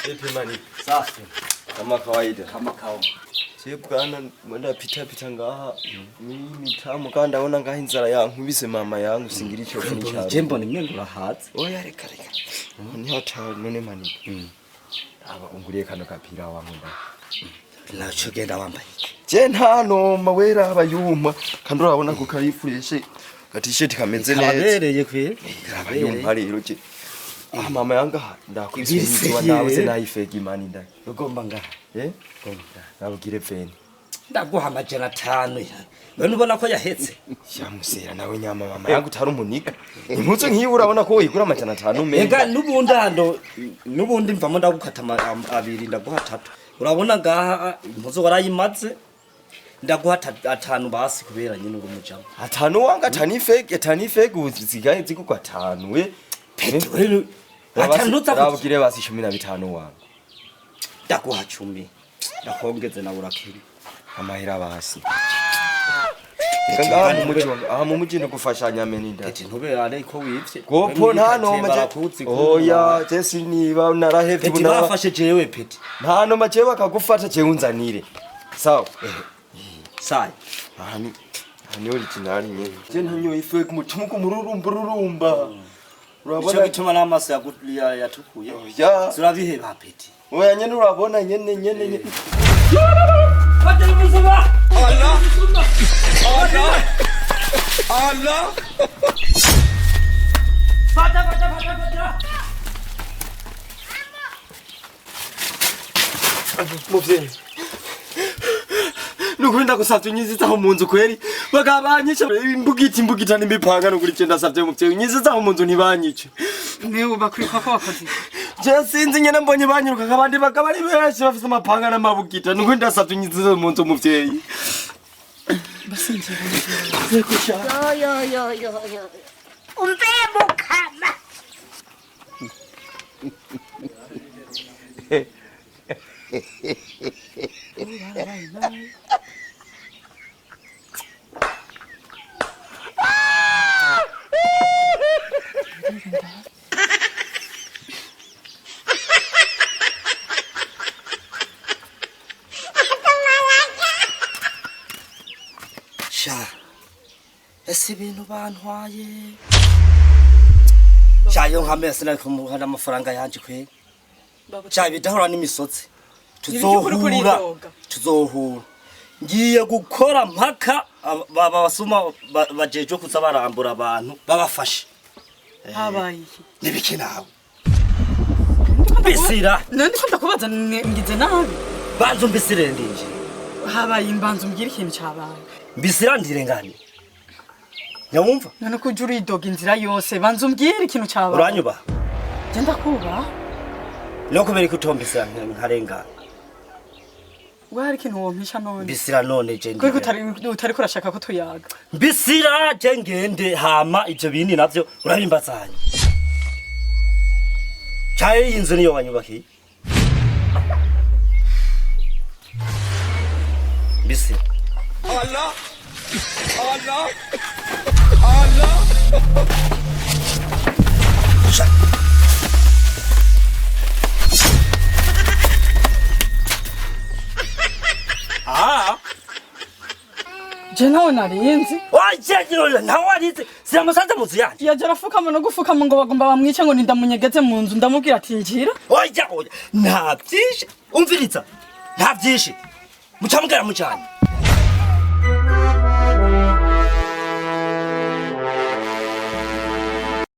Vipi mani? Safi. Kama kawaida. Kama kawaida. Je bwana mwenda pita ngaha. Mimi tamu kandi ndabona ngaha inzara yankubise mama yangu singira ico kuni cyaro. Jembo ni mwe urahaze. Oya reka. Ni hata none mani. Aba unguriye kano kapira wankunda. Nacho genda wambaye. Je ntano mawera abayuma kandi urabona ko karifureshe gatisheti kameze neza. Kabereye kwe. Abayuma rero je. Mama yanga ndakwizwa nawe se nayifegi mani nda. Ugomba ngaha. Gomba. Nabugire pfeni. Ndaguha amajana 5. None ubona ko yahetse. Shamusera nawe nyama mama yangu utari umunika. Impuzo nkiyi urabona ko uyigura amajana 5 meza. Ega nubundi mvamo ndagukata abiri ndaguha 3. Urabona ngaha impuzo warayimaze. Ndaguha 5 basi kubera nyine ngo mujamo. 5 wanga 5 fake uzigaye zigugwa 5 we. Peti wewe atanutsa urabugire basi 15 wangu. Ndaguha 10. Ndakongeze na urakiri. Amahera basi. Kanga mu muji no gufashanya meninda. Ati ntube ariko wivye. Gopo ntano maje. Oya Jesse niba narahevye buna. Peti bafashe jewe peti. Ntano maje bakagufata je unzanire. Sawa. Sai. Hani original nye. Je ntanyo ife ku mutumu ku mururumba. Urabona bituma n'amaso yatukuye. Ya. Surabihe ba peti. Oya nyene urabona nyene. Fata ibuzuma. Allah. Fata. Muvye. Nukwenda kusavye nyizizaho mu nzu kweri bagabanyisha imbugita n'imipanga no kuri cyenda savye muvye nyizizaho mu nzu ntibanyice. Niwe bakwika ko wakoze. Je sinzi nyene mbonye banyiruka kabandi bakabari benshi bafise amapanga n'amabugita nukwenda savye nyizizaho mu nzu muvyeyi. Basinze bone. Zekusha. Yo. Umbebo kama. Sha. Ese ibintu bantwaye. Sha yo nkamese na kumuhana amafaranga yanje kwe. Sha bidahora n'imisotsi. Tuzohura. Ngiye gukora mpaka basuma bajeje kuza barambura abantu babafashe. Habaye. Nibiki nawe. Bisira. Nandi ko ndakubaza ngize nabi. Banzo mbisire ndinje. Habaye imbanzo mbwira ikintu cyabaye. Mbisira ndirengane. Nyamumva? None ko juri doga inzira yose banzo mbwira ikintu cyabaye. Uranyuba? Genda kuba. Noko beri kutombisira nkarengana. Wari ikintu wompisha none. Mbisira none je ndi. Ko utari kurashaka ko tuyaga. Mbisira je ngende hama ivyo bindi navyo urabimbazanye. Chaye inzu niyo wanyubaki. Mbisira. Allah. Je nawe narinzi. Wajegiro nawe arize siramusanze muzu yanje. Yaje arafukama no gufukama ngo bagomba bamwice ngo nindamunyegeze mu nzu ndamubwira ati njira. Oya nta byinshi umviriza nta byinshi mucamugara mucanye.